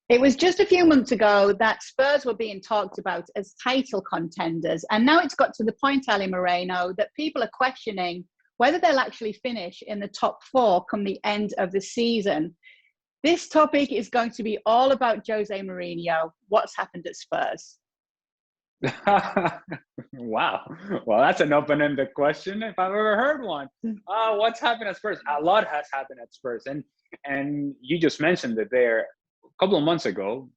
It was just a few months ago that Spurs were being talked about as title contenders. And now it's got to the point, Ali Moreno, that people are questioning whether they'll actually finish in the top four come the end of the season. This topic is going to be all about Jose Mourinho, what's happened at Spurs. Wow. Well, that's an open-ended question if I've ever heard one. What's happened at Spurs? A lot has happened at Spurs. And you just mentioned it there a couple of months ago.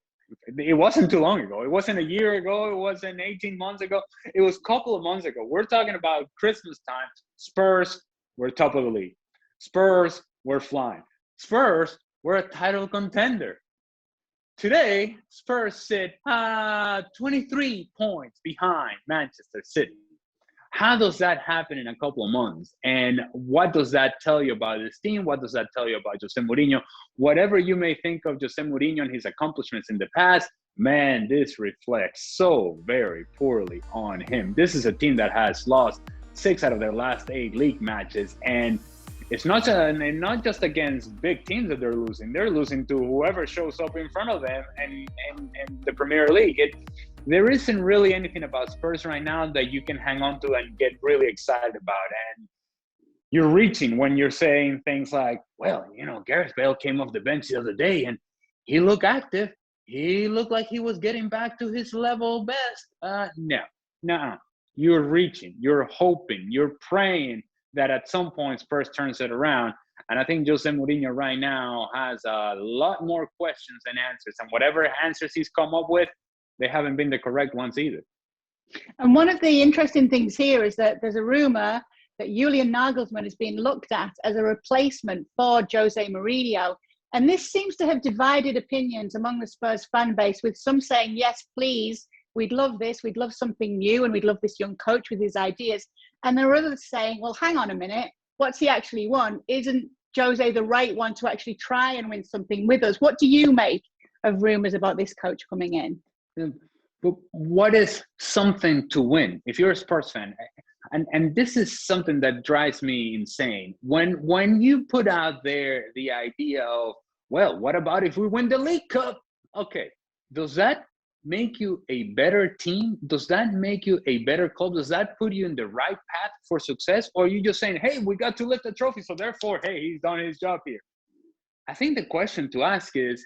It wasn't too long ago. It wasn't a year ago. It wasn't 18 months ago. It was a couple of months ago. We're talking about Christmas time. Spurs were top of the league. Spurs were flying. Spurs were a title contender. Today, Spurs sit 23 points behind Manchester City. How does that happen in a couple of months? And what does that tell you about this team? What does that tell you about Jose Mourinho? Whatever you may think of Jose Mourinho and his accomplishments in the past, man, this reflects so very poorly on him. This is a team that has lost 6 out of their last 8 league matches, and it's not just against big teams that they're losing. They're losing to whoever shows up in front of them and the Premier League. There isn't really anything about Spurs right now that you can hang on to and get really excited about. And you're reaching when you're saying things like, well, Gareth Bale came off the bench the other day and he looked active. He looked like he was getting back to his level best. No. You're reaching, you're hoping, you're praying that at some point Spurs turns it around. And I think Jose Mourinho right now has a lot more questions than answers. And whatever answers he's come up with, they haven't been the correct ones either. And one of the interesting things here is that there's a rumor that Julian Nagelsmann is being looked at as a replacement for Jose Mourinho. And this seems to have divided opinions among the Spurs fan base, with some saying, yes, please, we'd love this, we'd love something new, and we'd love this young coach with his ideas. And there are others saying, well, hang on a minute, what's he actually want? Isn't Jose the right one to actually try and win something with us? What do you make of rumours about this coach coming in? But what is something to win? If you're a Spurs fan, and this is something that drives me insane, when you put out there the idea of, well, what about if we win the League Cup? Okay, does that make you a better team? Does that make you a better club? Does that put you in the right path for success? Or are you just saying, hey, we got to lift the trophy, so therefore, hey, he's done his job here? I think the question to ask is,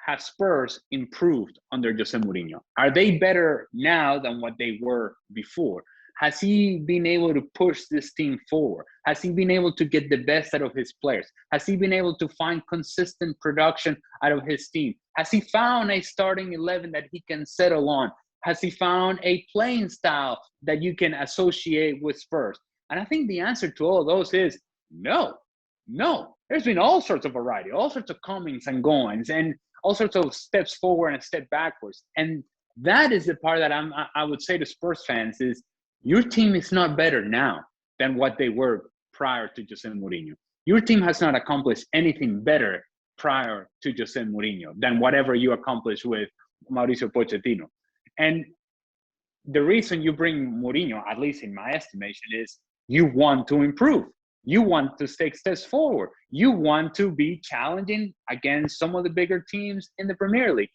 have Spurs improved under Jose Mourinho? Are they better now than what they were before? Has he been able to push this team forward? Has he been able to get the best out of his players? Has he been able to find consistent production out of his team? Has he found a starting 11 that he can settle on? Has he found a playing style that you can associate with Spurs? And I think the answer to all of those is no. There's been all sorts of variety, all sorts of comings and goings, and all sorts of steps forward and step backwards. And that is the part that I would say to Spurs fans is, your team is not better now than what they were prior to Jose Mourinho. Your team has not accomplished anything better prior to Jose Mourinho than whatever you accomplished with Mauricio Pochettino. And the reason you bring Mourinho, at least in my estimation, is you want to improve. You want to take steps forward. You want to be challenging against some of the bigger teams in the Premier League.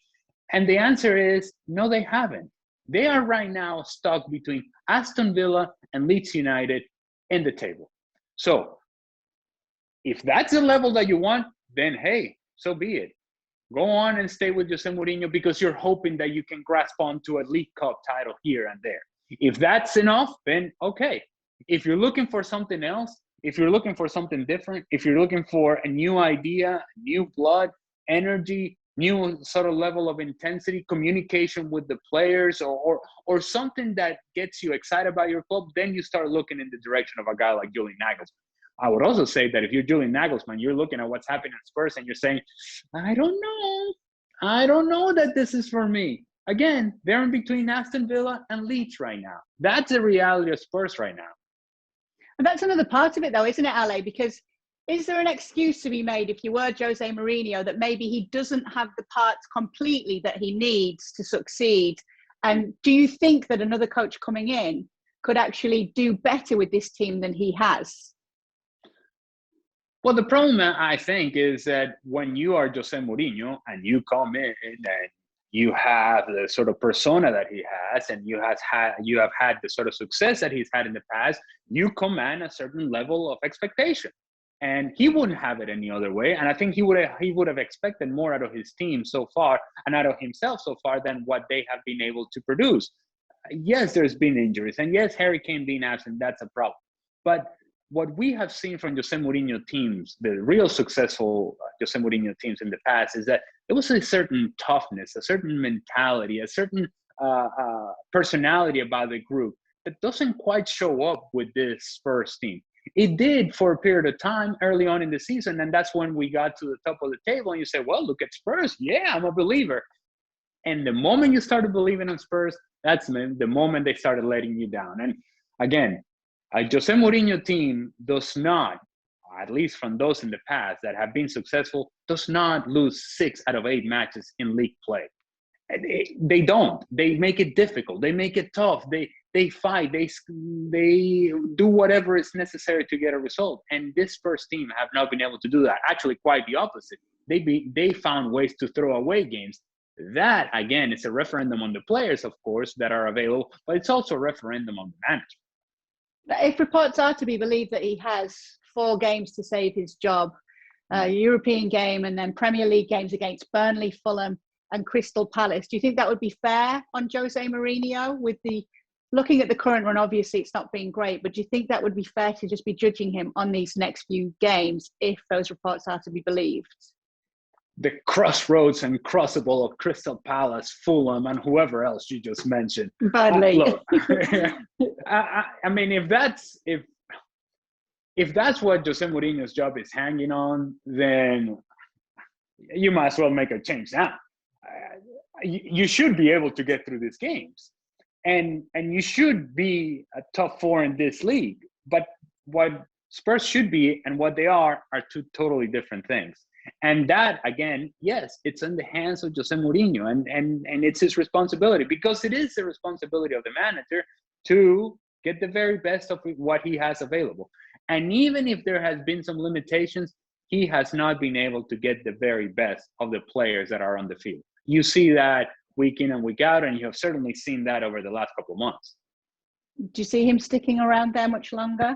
And the answer is no, they haven't. They are right now stuck between Aston Villa and Leeds United in the table. So if that's the level that you want, then hey, so be it. Go on and stay with Jose Mourinho because you're hoping that you can grasp onto a League Cup title here and there. If that's enough, then okay. If you're looking for something else, if you're looking for something different, if you're looking for a new idea, new blood, energy, new sort of level of intensity, communication with the players, or something that gets you excited about your club, then you start looking in the direction of a guy like Julian Nagelsmann. I would also say that if you're Julian Nagelsmann, you're looking at what's happening at Spurs and you're saying, I don't know that this is for me. Again, they're in between Aston Villa and Leeds right now. That's the reality of Spurs right now. And that's another part of it, though, isn't it, Ale? Because is there an excuse to be made if you were Jose Mourinho that maybe he doesn't have the parts completely that he needs to succeed? And do you think that another coach coming in could actually do better with this team than he has? Well, the problem I think is that when you are Jose Mourinho and you come in and you have the sort of persona that he has, and you have had the sort of success that he's had in the past, you command a certain level of expectation. And he wouldn't have it any other way. And I think he would have expected more out of his team so far and out of himself so far than what they have been able to produce. Yes, there's been injuries, and yes, Harry Kane being absent, that's a problem. But what we have seen from Jose Mourinho teams, the real successful Jose Mourinho teams in the past, is that there was a certain toughness, a certain mentality, a certain personality about the group that doesn't quite show up with this Spurs team. It did for a period of time early on in the season, and that's when we got to the top of the table, and you say, well, look at Spurs. Yeah, I'm a believer. And the moment you started believing in Spurs, that's the moment they started letting you down. And again, a Jose Mourinho team does not, at least from those in the past that have been successful, does not lose 6 out of 8 matches in league play. They don't. They make it difficult. They make it tough. They fight. They do whatever is necessary to get a result. And this first team have not been able to do that. Actually, quite the opposite. They found ways to throw away games. That, again, is a referendum on the players, of course, that are available, but it's also a referendum on the manager. If reports are to be believed that he has 4 games to save his job, European game and then Premier League games against Burnley, Fulham and Crystal Palace, do you think that would be fair on Jose Mourinho? Looking at the current run, obviously it's not been great, but do you think that would be fair to just be judging him on these next few games if those reports are to be believed? The crossroads and crossable of Crystal Palace, Fulham, and whoever else you just mentioned. Badly. Look, I mean, if that's what Jose Mourinho's job is hanging on, then you might as well make a change now. You should be able to get through these games, and you should be a top 4 in this league. But what Spurs should be and what they are 2 totally different things. And that, again, yes, it's in the hands of Jose Mourinho, and it's his responsibility, because it is the responsibility of the manager to get the very best of what he has available. And even if there has been some limitations, he has not been able to get the very best of the players that are on the field. You see that week in and week out, and you have certainly seen that over the last couple of months. Do you see him sticking around there much longer?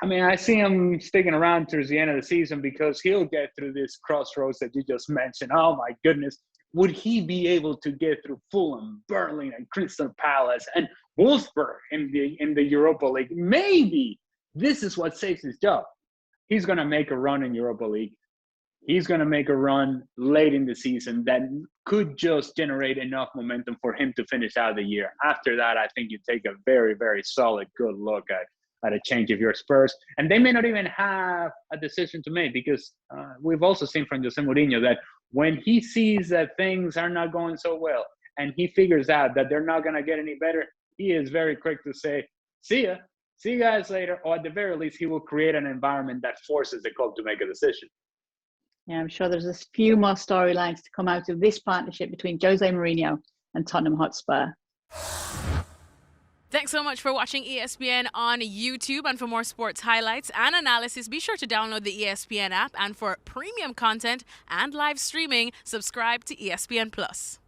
I mean, I see him sticking around towards the end of the season, because he'll get through this crossroads that you just mentioned. Oh, my goodness. Would he be able to get through Fulham, Burnley, and Crystal Palace, and Wolfsburg in the Europa League? Maybe this is what saves his job. He's going to make a run in Europa League. He's going to make a run late in the season that could just generate enough momentum for him to finish out the year. After that, I think you take a very, very solid, good look at a change of your Spurs. And they may not even have a decision to make, because we've also seen from Jose Mourinho that when he sees that things are not going so well and he figures out that they're not going to get any better, he is very quick to say, see ya, see you guys later. Or at the very least, he will create an environment that forces the club to make a decision. Yeah, I'm sure there's a few more storylines to come out of this partnership between Jose Mourinho and Tottenham Hotspur. Thanks so much for watching ESPN on YouTube. And for more sports highlights and analysis, be sure to download the ESPN app. And for premium content and live streaming, subscribe to ESPN Plus.